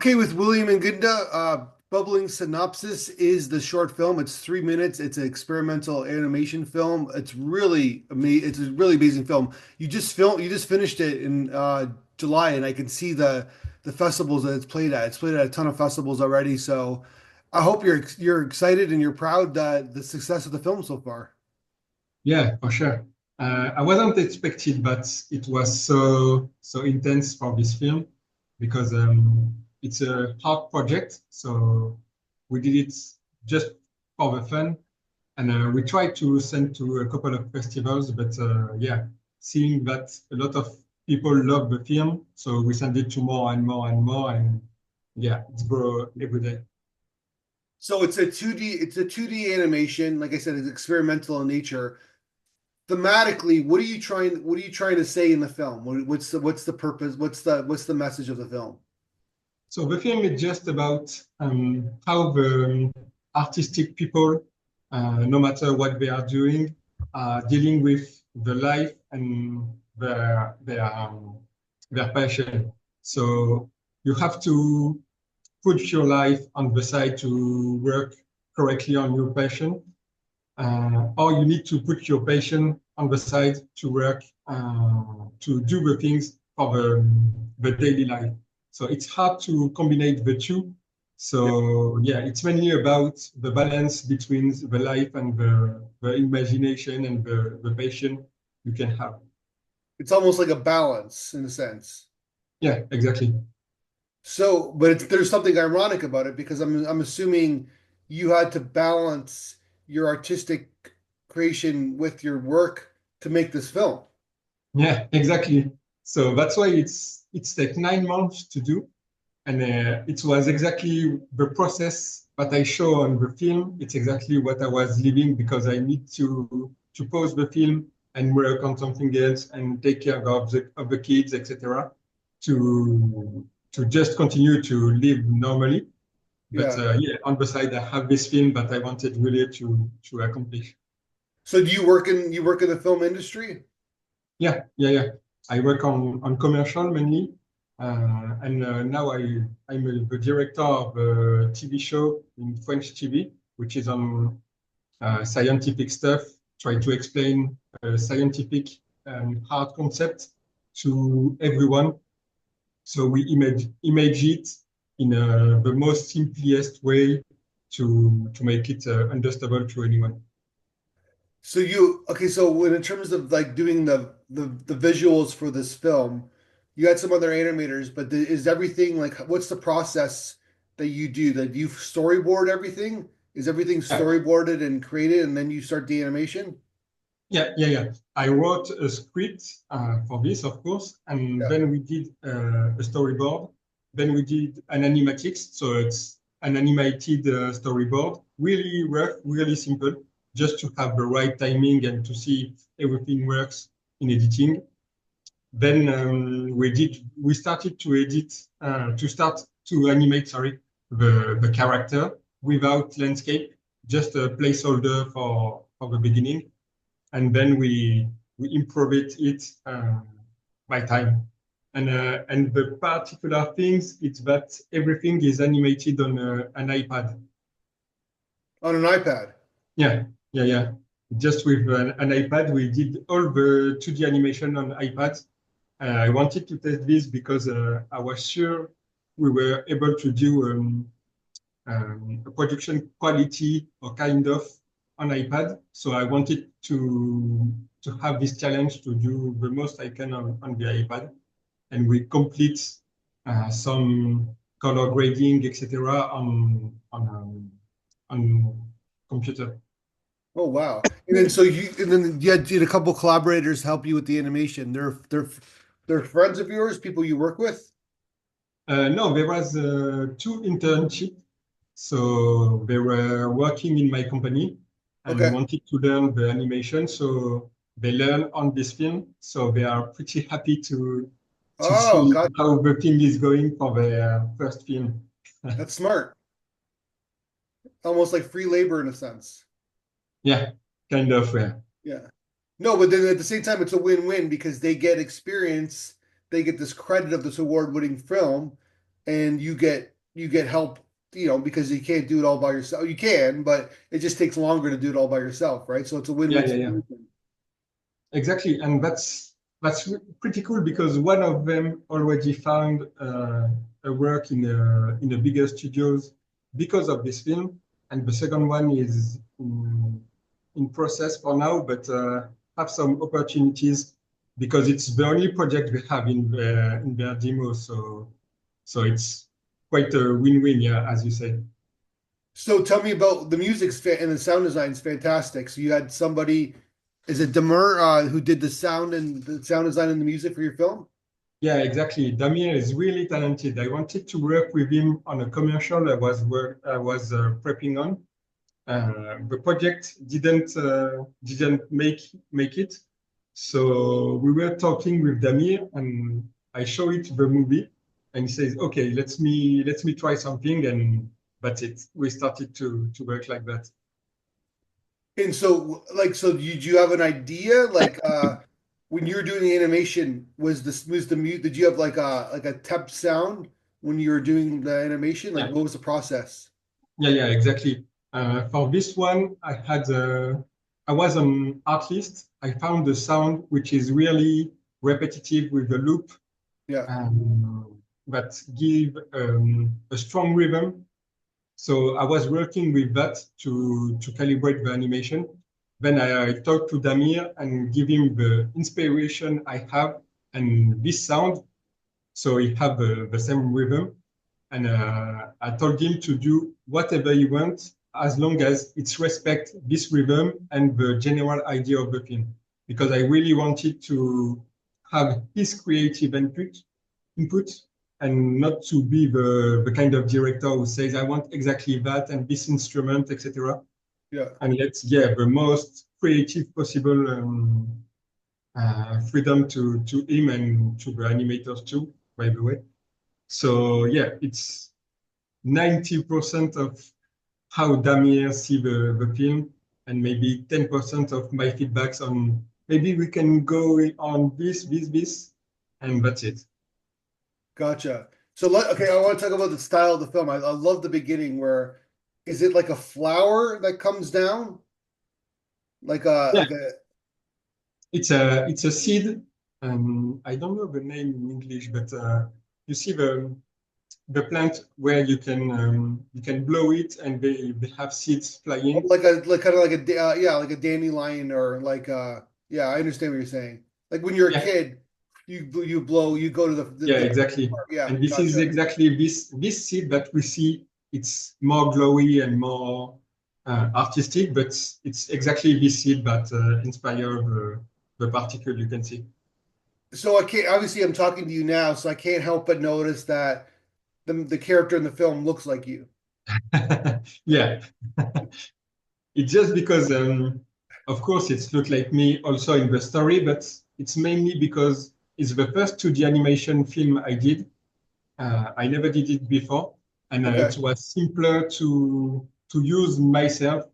Okay, with William and Eguienta, Bubbling Synapses is the short film. It's 3 minutes. It's an experimental animation film. It's really amazing. It's a really amazing film. You just finished it in July, and I can see the festivals that it's played at. It's played at a ton of festivals already. So I hope you're excited and you're proud that the success of the film so far. Yeah, for sure. I wasn't expected, but it was so intense for this film because it's a hard project. So we did it just for the fun, and we tried to send to a couple of festivals. But yeah, seeing that a lot of people love the film, so we sent it to more and more and more, and yeah, it's grow every day. So it's a 2D animation. Like I said, it's experimental in nature. Thematically, what are you trying to say in the film? What's the purpose? What's the message of the film? So the film is just about how the artistic people, no matter what they are doing, are dealing with the life and their passion. So you have to put your life on the side to work correctly on your passion, or you need to put your passion on the side to work to do the things for the daily life. So it's hard to combine the two. Yeah. So yeah, it's mainly about the balance between the life and the imagination and the passion you can have. It's almost like a balance in a sense. Yeah, exactly. So, but there's something ironic about it because I'm assuming you had to balance your artistic creation with your work to make this film. Yeah, exactly. So that's why it's like 9 months to do. And it was exactly the process that I show on the film. It's exactly what I was living because I need to pause the film and work on something else and take care of the kids, etc. To just continue to live normally. But Yeah. yeah, on the side, I have this film that I wanted really to accomplish. So do you work in the film industry? Yeah. I work on commercial mainly, and now I'm the director of a TV show in French TV, which is on scientific stuff, try to explain scientific hard concept to everyone. So we image it in the most simplest way to make it understandable to anyone. Okay, so in terms of like doing the visuals for this film, you had some other animators, but is everything like what's the process that you do? That you storyboard everything? Is everything storyboarded and created and then you start the animation? Yeah. I wrote a script for this, of course, and Yeah. then we did a storyboard. Then we did an animatics, so it's an animated storyboard, really rough, really simple, just to have the right timing and to see if everything works in editing. Then we started to edit, to start to animate, sorry, the character without landscape, just a placeholder for the beginning, and then we improve it by time. And the particular things is that everything is animated on an iPad. On an iPad. Yeah. Just with an iPad, we did all the 2D animation on iPad. I wanted to test this because I was sure we were able to do a production quality or kind of on iPad. So I wanted to have this challenge to do the most I can on the iPad, and we complete some color grading, etc. On computer. Oh wow. And then you had a couple collaborators help you with the animation. They're friends of yours, people you work with? No, there was two internship. So they were working in my company and Okay. wanted to learn the animation. So they learn on this film. So they are pretty happy to Oh, see God, how the thing is going for their first film. that's smart. Almost like free labor in a sense. Yeah, kind of. Yeah. Yeah. No, but then at the same time, it's a win-win because they get experience, they get this credit of this award-winning film, and you get you get help, because you can't do it all by yourself. You can, but it just takes longer to do it all by yourself, right? So it's a Yeah, win-win yeah, yeah. situation. Exactly, and pretty cool because one of them already found a work in a bigger studios because of this film, and the second one is in process for now, but have some opportunities because it's the only project we have in their demo, so it's quite a win-win, yeah, as you said. So tell me about the and the sound design is fantastic. So you had somebody, is it Demur, who did the sound design and the music for your film? Yeah, exactly. Damien is really talented. I wanted to work with him on a commercial I was prepping on. The project didn't make it. So we were talking with Damir, and I show it the movie, and he says, "Okay, let me try something," and that's it. We started to work like that. And so, like, so do you have an idea? Like, when you were doing the animation, was the mute? Did you have like a temp sound when you were doing the animation? Like, Yeah. what was the process? Yeah, exactly. For this one, I was an artist. I found the sound which is really repetitive with the loop Yeah, that give a strong rhythm. So I was working with that to calibrate the animation. Then I talked to Damir and give him the inspiration I have and this sound, so he have the same rhythm. And I told him to do whatever he wants as long as it's respect this rhythm and the general idea of the film. Because I really wanted to have his creative input and not to be the kind of director who says, I want exactly that and this instrument, etc. yeah. And let's give the most creative possible freedom to him and to the animators too, by the way. So yeah, it's 90% of how Damir see the film and maybe 10% of my feedbacks on maybe we can go on this, and that's it. Gotcha. So okay, I want to talk about the style of the film. I love the beginning where is it like a flower that comes down? Yeah, Like a it's a seed. I don't know the name in English, but you see the plant where you can blow it and they have seeds flying. like kind of like yeah, like a dandelion or yeah, I understand what you're saying. Like when you're a Yeah, kid, you go to yeah, exactly. yeah, And this is gotcha. exactly this seed that we see. It's more glowy and more artistic, but it's exactly this seed that inspired the particle you can see. So I can't obviously I'm talking to you now, so I can't help but notice that the character in the film looks like you. Yeah, it's just because, of course, it's looked like me also in the story, but it's mainly because it's the first 2D animation film I did. I never did it before, and Okay. it was simpler to use myself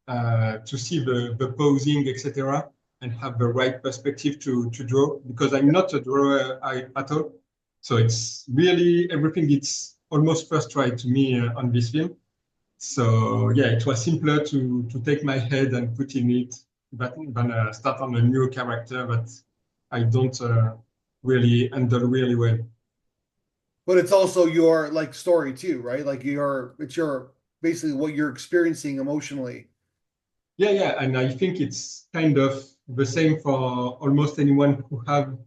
to see the posing, etc., and have the right perspective to draw because I'm not a drawer at all. So it's really everything. It's almost first try to me on this film. So yeah, it was simpler to take my head and put in it than start on a new character that I don't really handle really well. But it's also your like story too, right? Like it's your basically what you're experiencing emotionally. Yeah, and I think it's kind of the same for almost anyone who have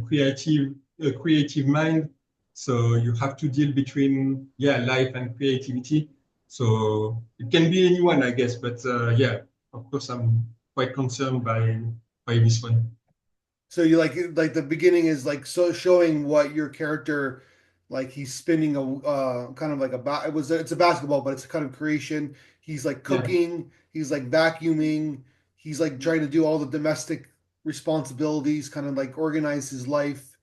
creative mind. So you have to deal between life and creativity. So it can be anyone, I guess, but yeah, of course, I'm quite concerned by this one. So you like the beginning is like so showing what your character like he's spinning a kind of like it's a basketball, but it's a kind of creation. He's like Yeah, cooking, he's like vacuuming, he's like trying to do all the domestic responsibilities, kind of like organize his life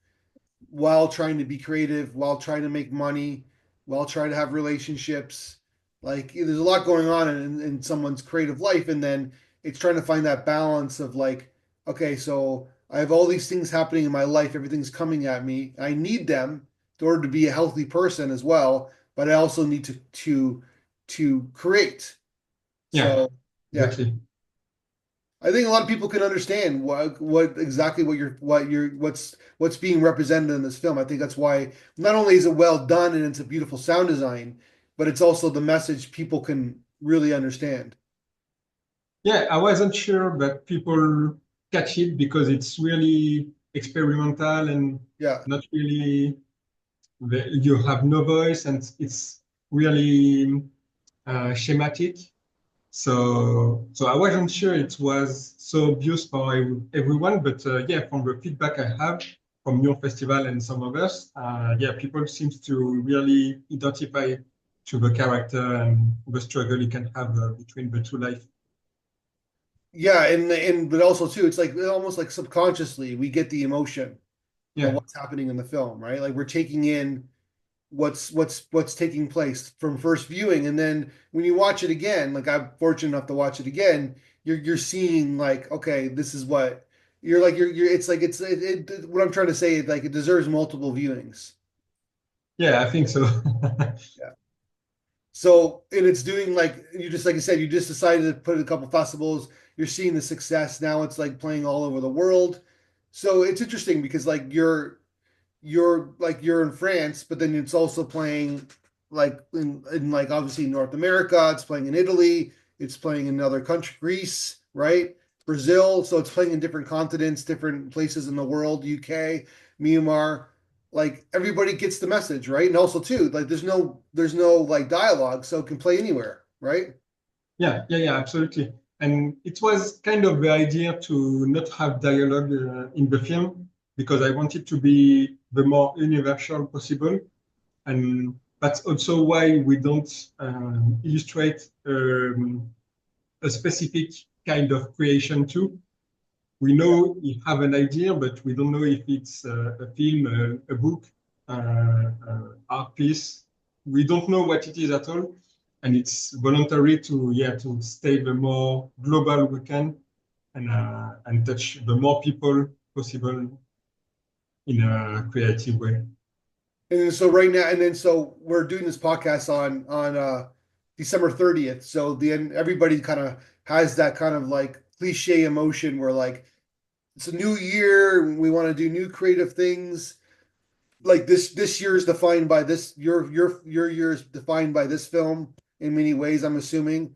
while trying to be creative, while trying to make money, while trying to have relationships. Like there's a lot going on in someone's creative life, and then it's trying to find that balance of like, okay, so I have all these things happening in my life, everything's coming at me, I need them, in order to be a healthy person as well, but I also need to create. Yeah, So yeah, exactly. I think a lot of people can understand what exactly what's being represented in this film. I think that's why not only is it well done and it's a beautiful sound design, but it's also the message people can really understand. Yeah, I wasn't sure, but people catch it because it's really experimental and Yeah. not really, you have no voice and it's really schematic. So I wasn't sure it was so obvious for everyone, but yeah, from the feedback I have from your festival and some others, yeah, people seems to really identify to the character and the struggle you can have between the two life. Yeah, and but also too, it's like almost like subconsciously we get the emotion of Yeah, what's happening in the film, right? Like we're taking in what's taking place from first viewing, and then when you watch it again, like I'm fortunate enough to watch it again, you're seeing like, okay, this is what you're it's like what I'm trying to say is like it deserves multiple viewings. yeah, I think so. Yeah. So, and it's doing like you just like I said, you just decided to put it in a couple festivals. You're seeing the success now. It's like playing all over the world. So it's interesting because like you're in France, but then it's also playing like in like obviously North America. It's playing in Italy. It's playing in other country, Greece, right? Brazil. So it's playing in different continents, different places in the world. UK, Myanmar. Like everybody gets the message, right? And also too, like there's no like dialogue, so it can play anywhere, right? Yeah, yeah, yeah, absolutely. And it was kind of the idea to not have dialogue in the film because I wanted to be the more universal possible. And that's also why we don't illustrate a specific kind of creation too. We Yeah. know we have an idea, but we don't know if it's a film, a book, art piece. We don't know what it is at all, and it's voluntary to yeah to stay the more global we can and touch the more people possible in a creative way. And then so right now, and then so we're doing this podcast on December 30th. So the end, everybody kind of has that kind of like cliche emotion where like it's a new year, we want to do new creative things. Like this year is defined by this your year is defined by this film in many ways, I'm assuming,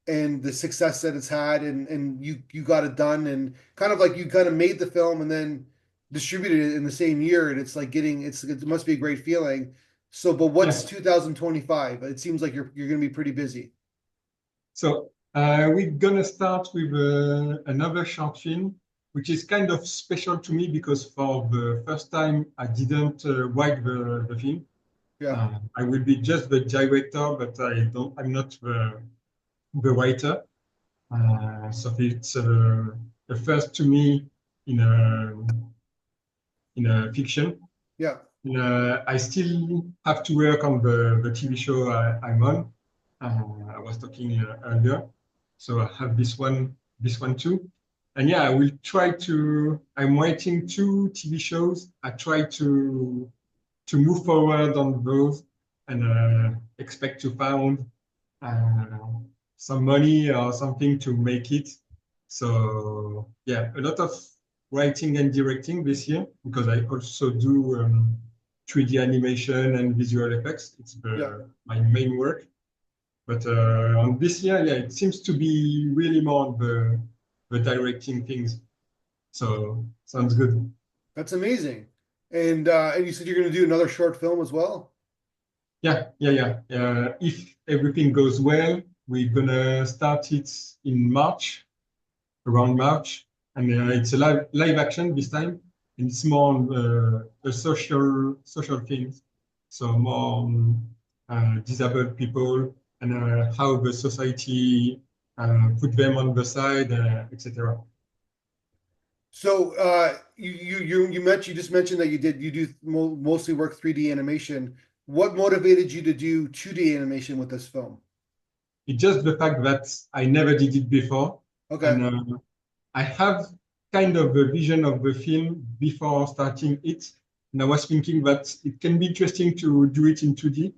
and the success that it's had, and you got it done, and kind of like you kind of made the film and then distributed it in the same year, and it's like getting it must be a great feeling. So but what's Yeah. 2025? It seems like you're going to be pretty busy. So we're gonna start with another short film, which is kind of special to me because for the first time I didn't write the film. Yeah. I will be just the director, but I'm not the writer. So it's the first to me in a in a fiction. Yeah. I still have to work on the TV show I'm on. I was talking earlier, so I have this one too. And yeah, I will try to. I'm writing two TV shows. I try to move forward on those and expect to find uh, some money or something to make it. So yeah, a lot of writing and directing this year because I also do 3D animation and visual effects. It's Yeah. my main work. But on this year, yeah, it seems to be really more on the directing things. So sounds good. That's amazing. And you said you're going to do another short film as well? Yeah, yeah, yeah. If everything goes well, we're gonna start it in March, around March, and it's a live action this time, and it's more on a social things, so more disabled people and how the society put them on the side, etc. So you just mentioned that you do mostly work 3D animation. What motivated you to do 2D animation with this film? It's just the fact that I never did it before, Okay. and I have kind of a vision of the film before starting it, and I was thinking that it can be interesting to do it in 2D.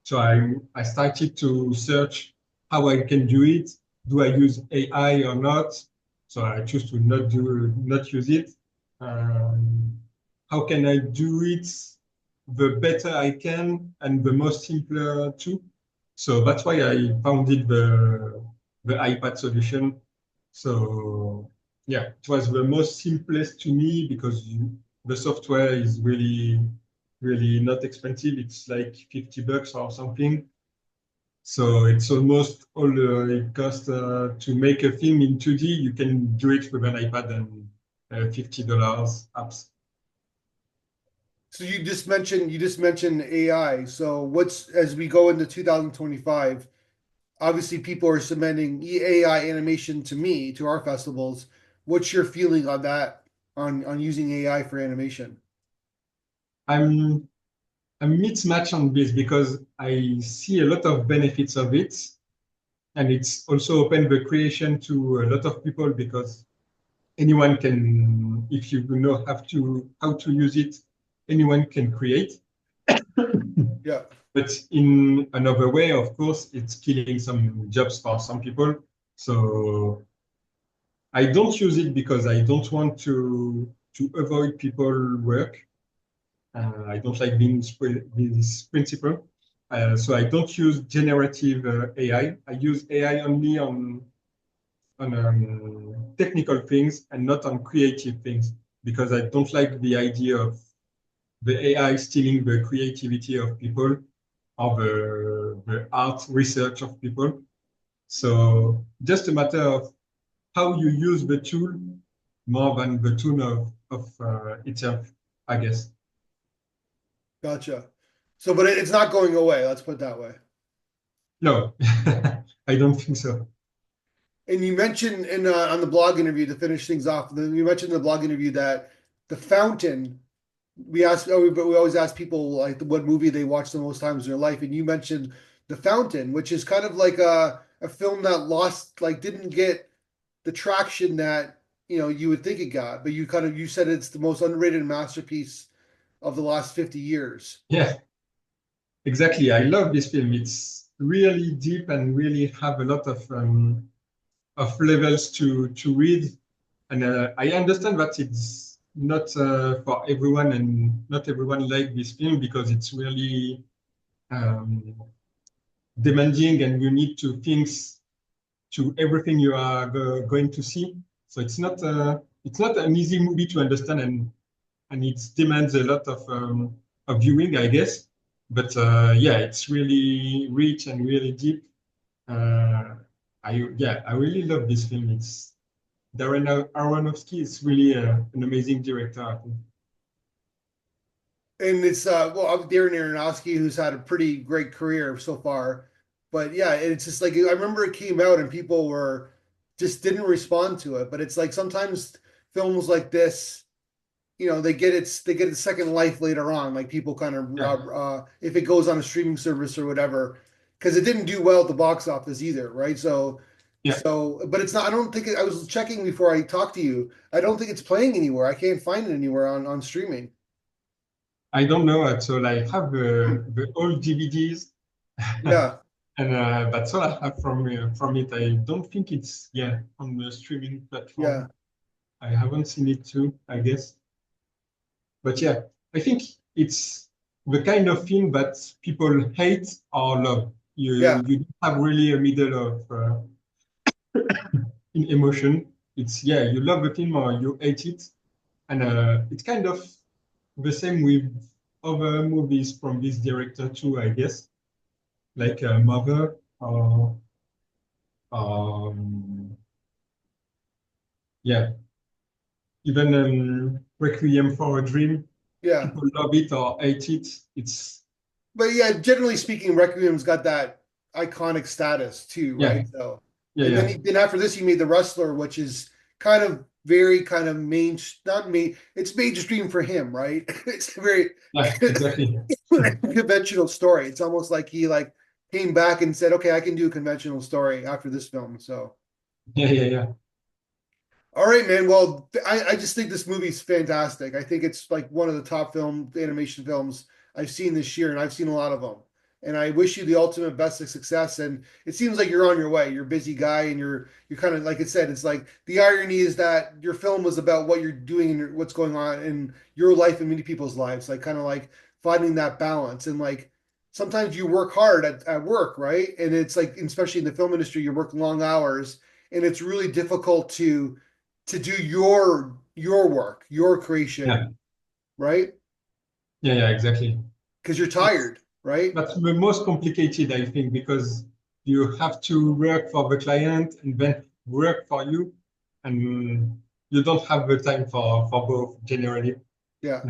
So I started to search how I can do it. Do I use AI or not? So I choose to not use it. How can I do it the better I can and the most simpler too? So that's why I founded the iPad solution. So yeah, it was the most simplest to me because the software is really not expensive. It's like $50 or something. So it's almost all it costs to make a film in 2D. You can do it with an iPad and $50 apps. So you just mentioned AI. So what's as we go into 2025, obviously people are submitting AI animation to me to our festivals. What's your feeling on that on using AI for animation? I'm I'm mixed match on this because I see a lot of benefits of it, and it's also opened the creation to a lot of people because anyone can, if you know how to use it, anyone can create. Yeah, But in another way, of course, it's killing some jobs for some people. So I don't use it because I don't want to avoid people work. I don't like being this principle. So I don't use generative AI. I use AI only on technical things and not on creative things because I don't like the idea of the AI stealing the creativity of people or the art research of people. So just a matter of how you use the tool more than the tool of itself, I guess. gotcha. So, but it's not going away. Let's put it that way. No, I don't think so. And you mentioned in on the blog interview to finish things off. You mentioned in the blog interview that the fountain. But we always ask people like what movie they watch the most times in their life, and you mentioned The Fountain, which is kind of like a film that lost, like didn't get the traction that you would think it got, but you said it's the most underrated masterpiece of the last 50 years. Yeah, exactly. I love this film. It's really deep and really have a lot of levels to read. And I understand that it's not for everyone and not everyone like this film because it's really um, demanding and you need to think to everything you are going to see. So it's not an easy movie to understand and it demands a lot of viewing, I guess. But yeah, it's really rich and really deep. Uh, I really love this film. It's Darren Aronofsky is really an amazing director, I think. And it's Darren Aronofsky, who's had a pretty great career so far. But yeah, it's just like I remember it came out and people were just didn't respond to it. But it's like sometimes films like this, they get a second life later on. Like people kind of Yeah, if it goes on a streaming service or whatever, because it didn't do well at the box office either, right? yeah. But it's not. I don't think I was checking before I talked to you. I don't think it's playing anywhere. I can't find it anywhere on streaming. I don't know at all. I have the old DVDs, Yeah, and that's all I have from it. I don't think it's on the streaming yeah, platform. I haven't seen it too, I guess. But yeah, I think it's the kind of film that people hate or love. yeah. You don't have really a middle of in emotion. It's you love the film or you hate it, and it's kind of the same with other movies from this director too, I guess, like Mother or um, yeah, even Requiem for a Dream. Yeah. People love it or hate it. It's But yeah, generally speaking, Requiem's got that iconic status too, yeah, right? So, yeah, and yeah, then after this, he made The Wrestler, which is kind of very kind of not main. It's mainstream for him, right? It's a very yeah, exactly. conventional story. It's almost like he like came back and said, "Okay, I can do a conventional story after this film." So, Yeah, yeah, yeah. All right, man. Well, I just think this movie's fantastic. I think it's like one of the top animation films I've seen this year, and I've seen a lot of them. And I wish you the ultimate best of success. And it seems like you're on your way. You're a busy guy, and you're kind of like I said. It's like the irony is that your film was about what you're doing and what's going on in your life and many people's lives. Like kind of like finding that balance. And like sometimes you work hard at work, right? And it's like, especially in the film industry, you work long hours, and it's really difficult to do your work, your Yeah, creation, right? yeah, exactly. Because you're That's tired, right? that's the most complicated, I think, because you have to work for the client and then work for you, and you don't have the time for both generally. Yeah.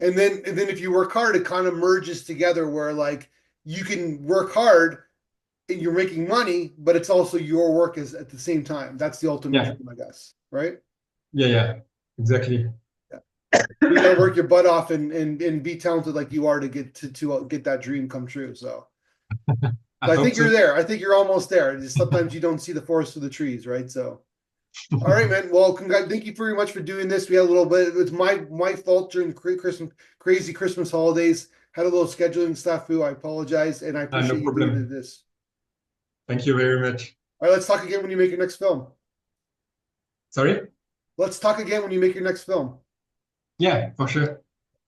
And then if you work hard, it kind of merges together where like you can work hard and you're making money, but it's also your work is at the same time. That's the ultimate Yeah, dream, I guess, right? yeah, exactly. Yeah. You got to work your butt off and be talented like you are to get to get that dream come true. So I I hope think so. you're there. I think you're almost there. Just sometimes you don't see the forest for the trees, right? So all right, man. Well, thank you very much for doing this. We had a little bit. It's my fault during the Christmas crazy Christmas holidays. Had a little scheduling stuff. I apologize, and I No appreciate you doing problem. this. Thank you very much. All right, let's talk again when you make your next film. Sorry? Let's talk again when you make your next film. Yeah, for sure.